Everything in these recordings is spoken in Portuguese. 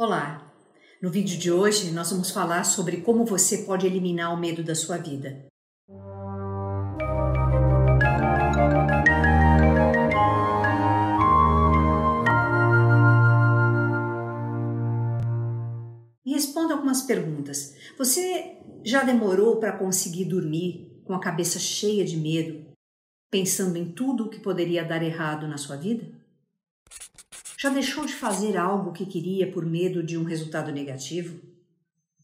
Olá! No vídeo de hoje nós vamos falar sobre como você pode eliminar o medo da sua vida. Me responda algumas perguntas. Você já demorou para conseguir dormir com a cabeça cheia de medo, pensando em tudo o que poderia dar errado na sua vida? Já deixou de fazer algo que queria por medo de um resultado negativo?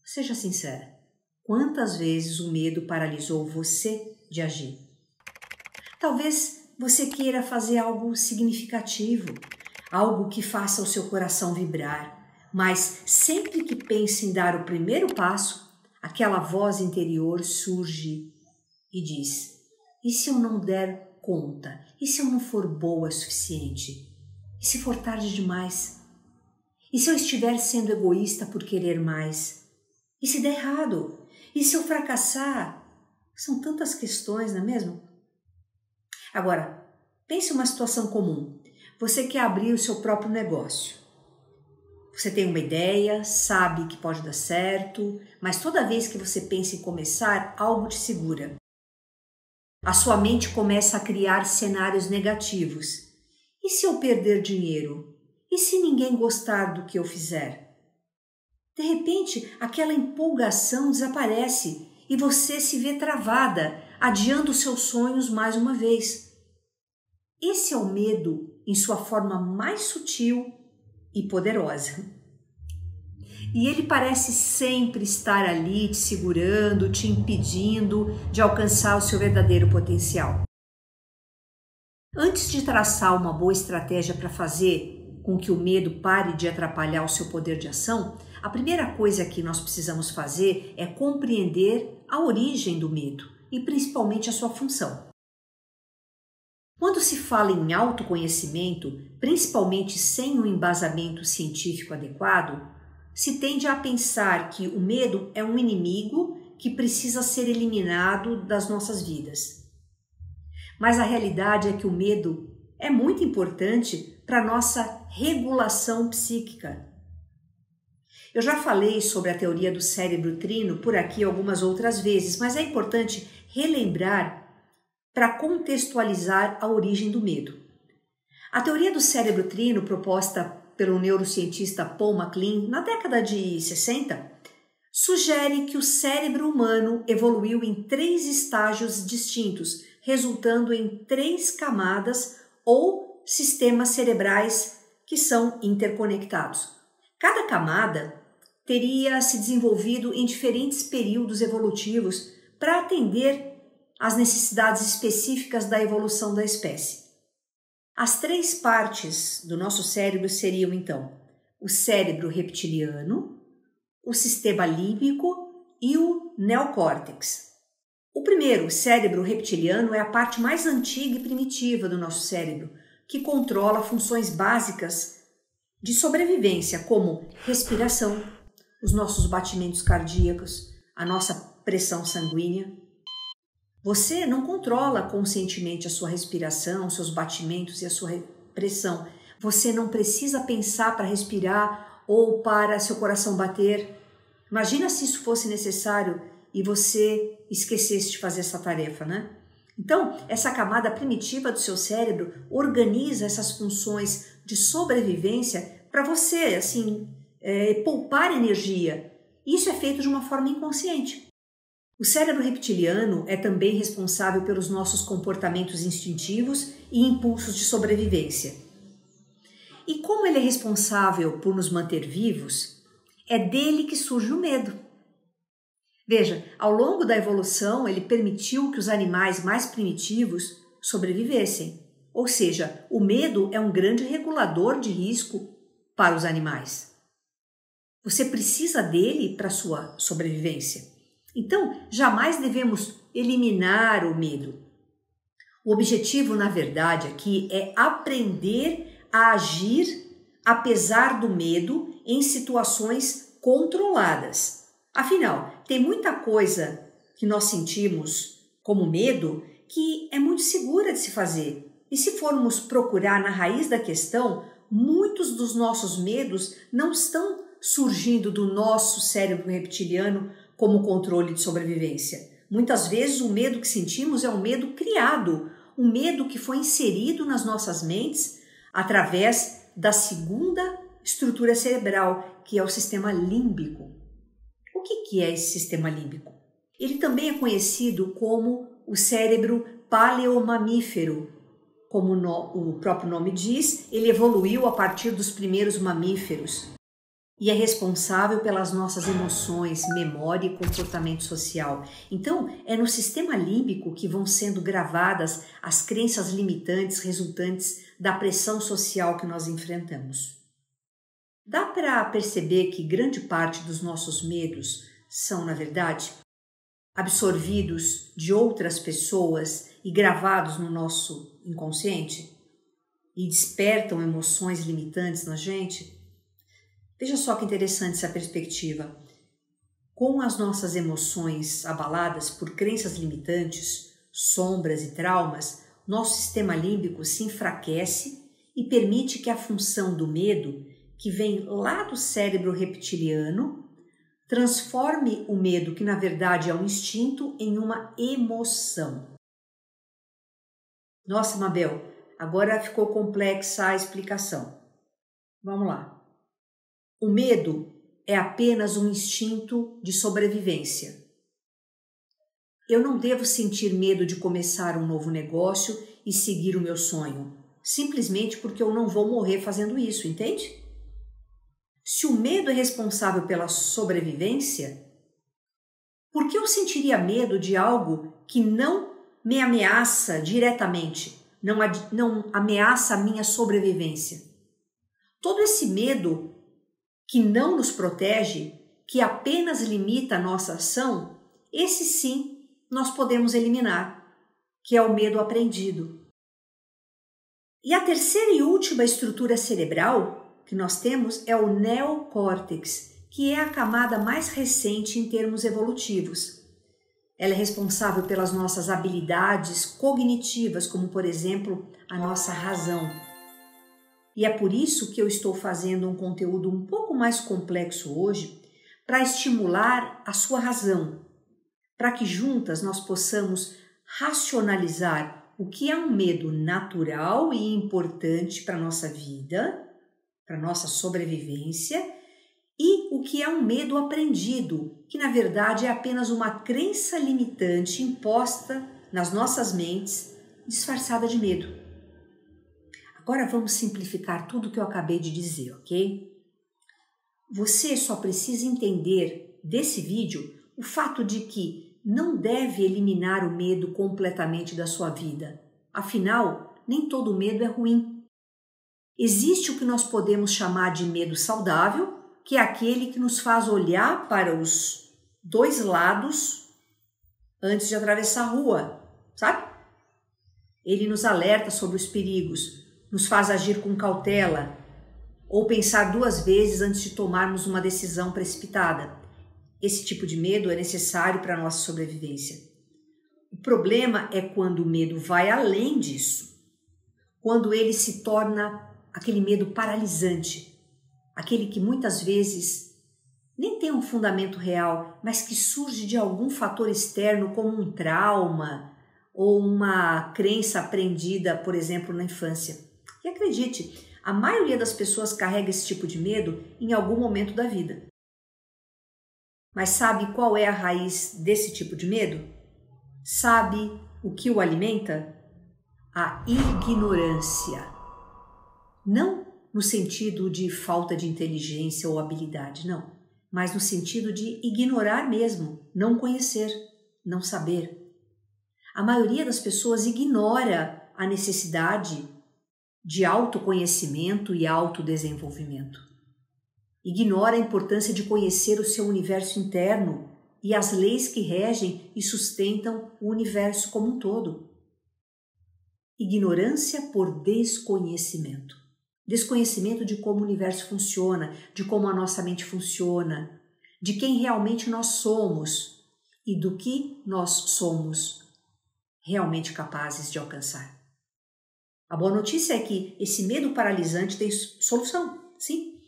Seja sincera, quantas vezes o medo paralisou você de agir? Talvez você queira fazer algo significativo, algo que faça o seu coração vibrar, mas sempre que pense em dar o primeiro passo, aquela voz interior surge e diz: e se eu não der conta? E se eu não for boa o suficiente? E se for tarde demais? E se eu estiver sendo egoísta por querer mais? E se der errado? E se eu fracassar? São tantas questões, não é mesmo? Agora, pense uma situação comum. Você quer abrir o seu próprio negócio. Você tem uma ideia, sabe que pode dar certo, mas toda vez que você pensa em começar, algo te segura. A sua mente começa a criar cenários negativos. E se eu perder dinheiro? E se ninguém gostar do que eu fizer? De repente, aquela empolgação desaparece e você se vê travada, adiando seus sonhos mais uma vez. Esse é o medo em sua forma mais sutil e poderosa. E ele parece sempre estar ali te segurando, te impedindo de alcançar o seu verdadeiro potencial. Antes de traçar uma boa estratégia para fazer com que o medo pare de atrapalhar o seu poder de ação, a primeira coisa que nós precisamos fazer é compreender a origem do medo e principalmente a sua função. Quando se fala em autoconhecimento, principalmente sem um embasamento científico adequado, se tende a pensar que o medo é um inimigo que precisa ser eliminado das nossas vidas. Mas a realidade é que o medo é muito importante para a nossa regulação psíquica. Eu já falei sobre a teoria do cérebro trino por aqui algumas outras vezes, mas é importante relembrar para contextualizar a origem do medo. A teoria do cérebro trino, proposta pelo neurocientista Paul MacLean na década de 60, sugere que o cérebro humano evoluiu em 3 estágios distintos, resultando em 3 camadas ou sistemas cerebrais que são interconectados. Cada camada teria se desenvolvido em diferentes períodos evolutivos para atender às necessidades específicas da evolução da espécie. As 3 partes do nosso cérebro seriam, então, o cérebro reptiliano, o sistema límbico e o neocórtex. O primeiro, o cérebro reptiliano, é a parte mais antiga e primitiva do nosso cérebro, que controla funções básicas de sobrevivência, como respiração, os nossos batimentos cardíacos, a nossa pressão sanguínea. Você não controla conscientemente a sua respiração, seus batimentos e a sua pressão. Você não precisa pensar para respirar ou para seu coração bater. Imagina se isso fosse necessário e você esquecesse de fazer essa tarefa, né? Então, essa camada primitiva do seu cérebro organiza essas funções de sobrevivência para você, poupar energia. Isso é feito de uma forma inconsciente. O cérebro reptiliano é também responsável pelos nossos comportamentos instintivos e impulsos de sobrevivência. E como ele é responsável por nos manter vivos, é dele que surge o medo. Veja, ao longo da evolução, ele permitiu que os animais mais primitivos sobrevivessem. Ou seja, o medo é um grande regulador de risco para os animais. Você precisa dele para a sua sobrevivência. Então, jamais devemos eliminar o medo. O objetivo, na verdade, aqui é aprender a agir apesar do medo em situações controladas. Afinal, tem muita coisa que nós sentimos como medo que é muito segura de se fazer. E se formos procurar na raiz da questão, muitos dos nossos medos não estão surgindo do nosso cérebro reptiliano como controle de sobrevivência. Muitas vezes o medo que sentimos é um medo criado, um medo que foi inserido nas nossas mentes através da segunda estrutura cerebral, que é o sistema límbico. O que é esse sistema límbico? Ele também é conhecido como o cérebro paleomamífero. Como o próprio nome diz, ele evoluiu a partir dos primeiros mamíferos e é responsável pelas nossas emoções, memória e comportamento social. Então, é no sistema límbico que vão sendo gravadas as crenças limitantes resultantes da pressão social que nós enfrentamos. Dá para perceber que grande parte dos nossos medos são, na verdade, absorvidos de outras pessoas e gravados no nosso inconsciente e despertam emoções limitantes na gente? Veja só que interessante essa perspectiva. Com as nossas emoções abaladas por crenças limitantes, sombras e traumas, nosso sistema límbico se enfraquece e permite que a função do medo, que vem lá do cérebro reptiliano, transforme o medo, que na verdade é um instinto, em uma emoção. Nossa, Mabel, agora ficou complexa a explicação. Vamos lá. O medo é apenas um instinto de sobrevivência. Eu não devo sentir medo de começar um novo negócio e seguir o meu sonho, simplesmente porque eu não vou morrer fazendo isso, entende? Se o medo é responsável pela sobrevivência, por que eu sentiria medo de algo que não me ameaça diretamente, não ameaça a minha sobrevivência? Todo esse medo que não nos protege, que apenas limita a nossa ação, esse sim nós podemos eliminar, que é o medo aprendido. E a terceira e última estrutura cerebral que nós temos é o neocórtex, que é a camada mais recente em termos evolutivos. Ela é responsável pelas nossas habilidades cognitivas, como por exemplo a nossa razão. E é por isso que eu estou fazendo um conteúdo um pouco mais complexo hoje, para estimular a sua razão, para que juntas nós possamos racionalizar o que é um medo natural e importante para a nossa vida, para a nossa sobrevivência, e o que é um medo aprendido, que na verdade é apenas uma crença limitante imposta nas nossas mentes, disfarçada de medo. Agora vamos simplificar tudo o que eu acabei de dizer, ok? Você só precisa entender desse vídeo o fato de que não deve eliminar o medo completamente da sua vida. Afinal, nem todo medo é ruim. Existe o que nós podemos chamar de medo saudável, que é aquele que nos faz olhar para os dois lados antes de atravessar a rua, sabe? Ele nos alerta sobre os perigos, nos faz agir com cautela ou pensar duas vezes antes de tomarmos uma decisão precipitada. Esse tipo de medo é necessário para a nossa sobrevivência. O problema é quando o medo vai além disso, quando ele se torna aquele medo paralisante, aquele que muitas vezes nem tem um fundamento real, mas que surge de algum fator externo, como um trauma ou uma crença aprendida, por exemplo, na infância. E acredite, a maioria das pessoas carrega esse tipo de medo em algum momento da vida. Mas sabe qual é a raiz desse tipo de medo? Sabe o que o alimenta? A ignorância. Não no sentido de falta de inteligência ou habilidade, não. Mas no sentido de ignorar mesmo, não conhecer, não saber. A maioria das pessoas ignora a necessidade de autoconhecimento e autodesenvolvimento. Ignora a importância de conhecer o seu universo interno e as leis que regem e sustentam o universo como um todo. Ignorância por desconhecimento. Desconhecimento de como o universo funciona, de como a nossa mente funciona, de quem realmente nós somos e do que nós somos realmente capazes de alcançar. A boa notícia é que esse medo paralisante tem solução, sim.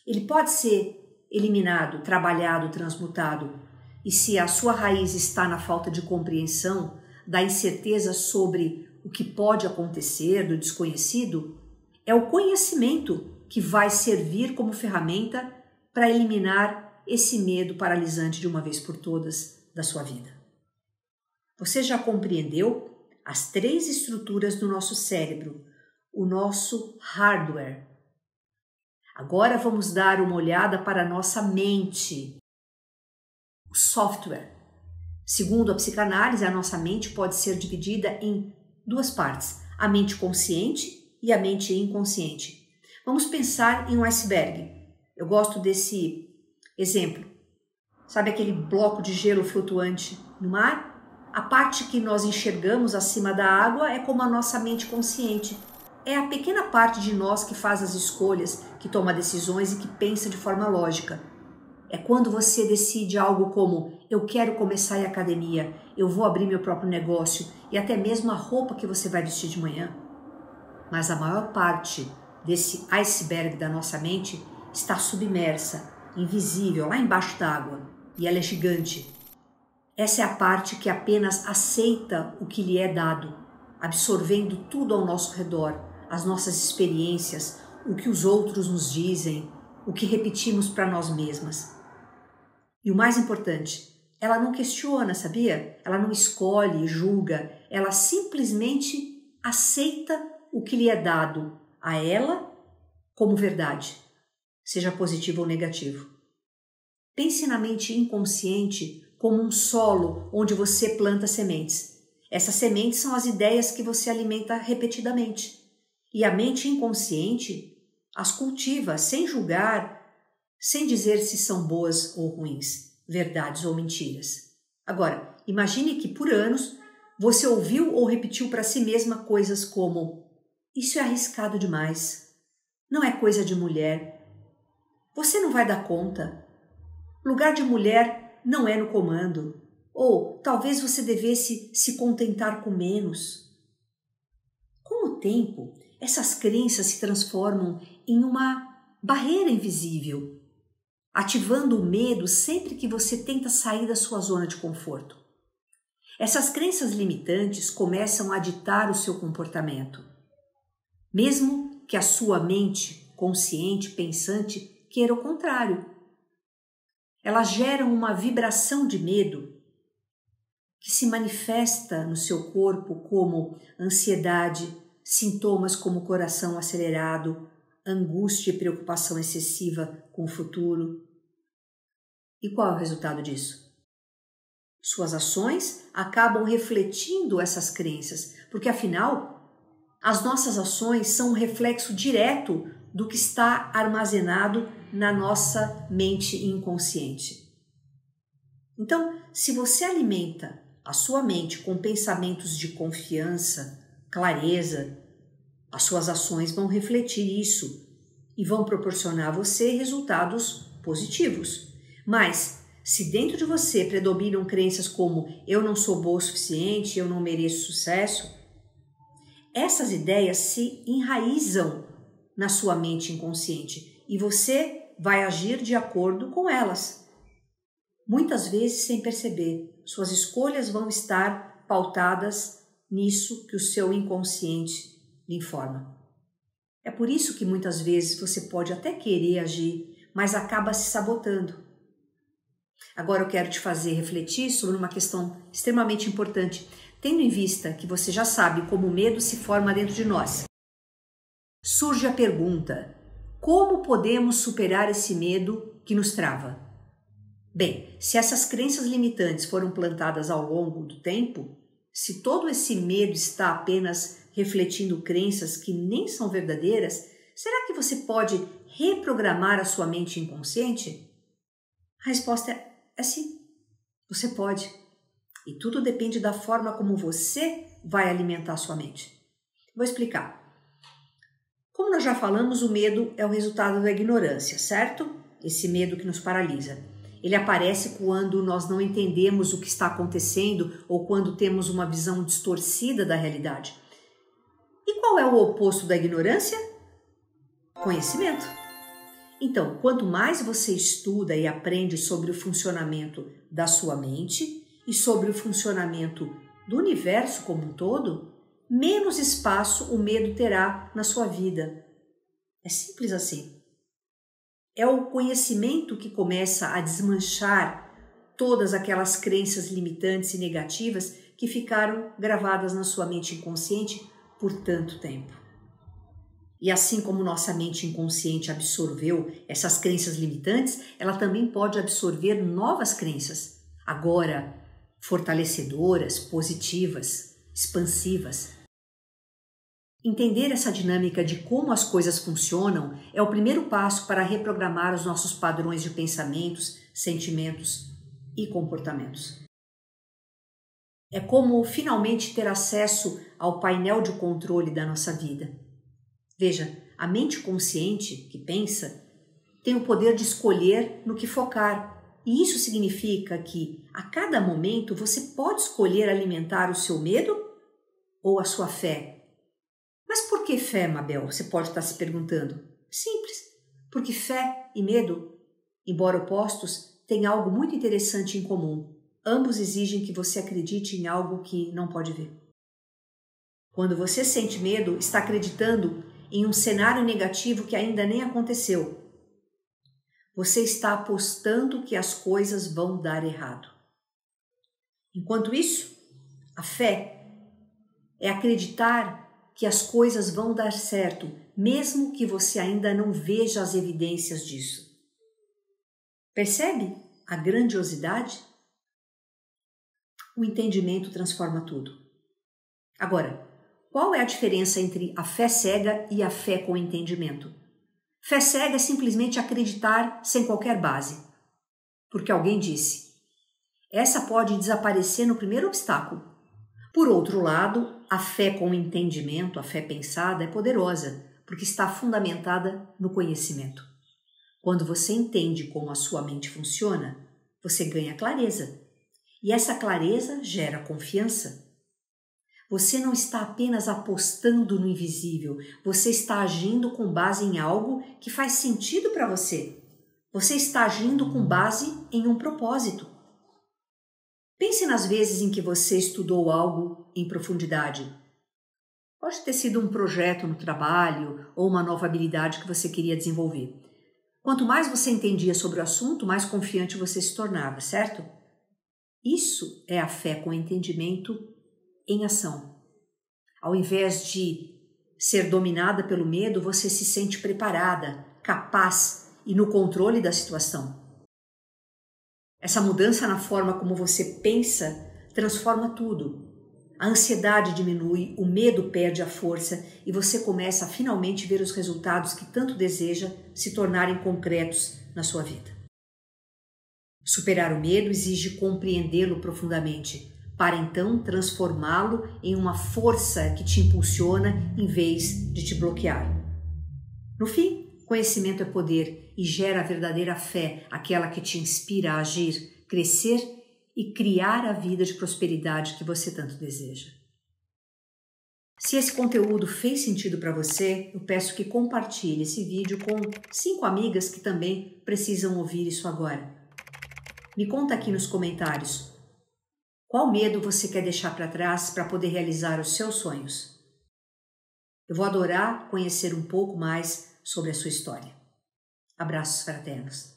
Ele pode ser eliminado, trabalhado, transmutado, e se a sua raiz está na falta de compreensão, da incerteza sobre o que pode acontecer, do desconhecido, é o conhecimento que vai servir como ferramenta para eliminar esse medo paralisante de uma vez por todas da sua vida. Você já compreendeu as 3 estruturas do nosso cérebro, o nosso hardware. Agora vamos dar uma olhada para a nossa mente, o software. Segundo a psicanálise, a nossa mente pode ser dividida em 2 partes, a mente consciente e a mente inconsciente. Vamos pensar em um iceberg. Eu gosto desse exemplo. Sabe aquele bloco de gelo flutuante no mar? A parte que nós enxergamos acima da água é como a nossa mente consciente. É a pequena parte de nós que faz as escolhas, que toma decisões e que pensa de forma lógica. É quando você decide algo como: eu quero começar a ir à academia, eu vou abrir meu próprio negócio e até mesmo a roupa que você vai vestir de manhã. Mas a maior parte desse iceberg da nossa mente está submersa, invisível, lá embaixo d'água, e ela é gigante. Essa é a parte que apenas aceita o que lhe é dado, absorvendo tudo ao nosso redor, as nossas experiências, o que os outros nos dizem, o que repetimos para nós mesmas. E o mais importante, ela não questiona, sabia? Ela não escolhe, julga, ela simplesmente aceita o que lhe é dado a ela como verdade, seja positivo ou negativo. Pense na mente inconsciente como um solo onde você planta sementes. Essas sementes são as ideias que você alimenta repetidamente. E a mente inconsciente as cultiva sem julgar, sem dizer se são boas ou ruins, verdades ou mentiras. Agora, imagine que por anos você ouviu ou repetiu para si mesma coisas como: isso é arriscado demais, não é coisa de mulher, você não vai dar conta, lugar de mulher não é no comando, ou talvez você devesse se contentar com menos. Com o tempo, essas crenças se transformam em uma barreira invisível, ativando o medo sempre que você tenta sair da sua zona de conforto. Essas crenças limitantes começam a ditar o seu comportamento, mesmo que a sua mente consciente, pensante, queira o contrário. Elas geram uma vibração de medo que se manifesta no seu corpo como ansiedade, sintomas como coração acelerado, angústia e preocupação excessiva com o futuro. E qual é o resultado disso? Suas ações acabam refletindo essas crenças, porque afinal, as nossas ações são um reflexo direto do que está armazenado na nossa mente inconsciente. Então, se você alimenta a sua mente com pensamentos de confiança, clareza, as suas ações vão refletir isso e vão proporcionar a você resultados positivos. Mas, se dentro de você predominam crenças como eu não sou boa o suficiente, eu não mereço sucesso, essas ideias se enraizam na sua mente inconsciente e você vai agir de acordo com elas. Muitas vezes sem perceber, suas escolhas vão estar pautadas nisso que o seu inconsciente lhe informa. É por isso que muitas vezes você pode até querer agir, mas acaba se sabotando. Agora eu quero te fazer refletir sobre uma questão extremamente importante, tendo em vista que você já sabe como o medo se forma dentro de nós. Surge a pergunta: como podemos superar esse medo que nos trava? Bem, se essas crenças limitantes foram plantadas ao longo do tempo, se todo esse medo está apenas refletindo crenças que nem são verdadeiras, será que você pode reprogramar a sua mente inconsciente? A resposta é sim, você pode. E tudo depende da forma como você vai alimentar a sua mente. Vou explicar. Como nós já falamos, o medo é o resultado da ignorância, certo? Esse medo que nos paralisa. Ele aparece quando nós não entendemos o que está acontecendo ou quando temos uma visão distorcida da realidade. E qual é o oposto da ignorância? Conhecimento. Então, quanto mais você estuda e aprende sobre o funcionamento da sua mente e sobre o funcionamento do universo como um todo, menos espaço o medo terá na sua vida. É simples assim. É o conhecimento que começa a desmanchar todas aquelas crenças limitantes e negativas que ficaram gravadas na sua mente inconsciente por tanto tempo. E assim como nossa mente inconsciente absorveu essas crenças limitantes, ela também pode absorver novas crenças, agora fortalecedoras, positivas, expansivas. Entender essa dinâmica de como as coisas funcionam é o primeiro passo para reprogramar os nossos padrões de pensamentos, sentimentos e comportamentos. É como finalmente ter acesso ao painel de controle da nossa vida. Veja, a mente consciente, que pensa, tem o poder de escolher no que focar. E isso significa que, a cada momento, você pode escolher alimentar o seu medo ou a sua fé. Mas por que fé, Mabel? Você pode estar se perguntando. Simples, porque fé e medo, embora opostos, têm algo muito interessante em comum. Ambos exigem que você acredite em algo que não pode ver. Quando você sente medo, está acreditando em um cenário negativo que ainda nem aconteceu. Você está apostando que as coisas vão dar errado. Enquanto isso, a fé é acreditar que as coisas vão dar certo, mesmo que você ainda não veja as evidências disso. Percebe a grandiosidade? O entendimento transforma tudo. Agora, qual é a diferença entre a fé cega e a fé com entendimento? Fé cega é simplesmente acreditar sem qualquer base, porque alguém disse. Essa pode desaparecer no primeiro obstáculo. Por outro lado, a fé com entendimento, a fé pensada, é poderosa, porque está fundamentada no conhecimento. Quando você entende como a sua mente funciona, você ganha clareza. E essa clareza gera confiança. Você não está apenas apostando no invisível, você está agindo com base em algo que faz sentido para você. Você está agindo com base em um propósito. Pense nas vezes em que você estudou algo em profundidade. Pode ter sido um projeto no trabalho ou uma nova habilidade que você queria desenvolver. Quanto mais você entendia sobre o assunto, mais confiante você se tornava, certo? Isso é a fé com entendimento em ação. Ao invés de ser dominada pelo medo, você se sente preparada, capaz e no controle da situação. Essa mudança na forma como você pensa transforma tudo. A ansiedade diminui, o medo perde a força e você começa a finalmente ver os resultados que tanto deseja se tornarem concretos na sua vida. Superar o medo exige compreendê-lo profundamente, para então transformá-lo em uma força que te impulsiona em vez de te bloquear. No fim, conhecimento é poder e gera a verdadeira fé, aquela que te inspira a agir, crescer e criar a vida de prosperidade que você tanto deseja. Se esse conteúdo fez sentido para você, eu peço que compartilhe esse vídeo com 5 amigas que também precisam ouvir isso agora. Me conta aqui nos comentários qual medo você quer deixar para trás para poder realizar os seus sonhos. Eu vou adorar conhecer um pouco mais sobre a sua história. Abraços fraternos.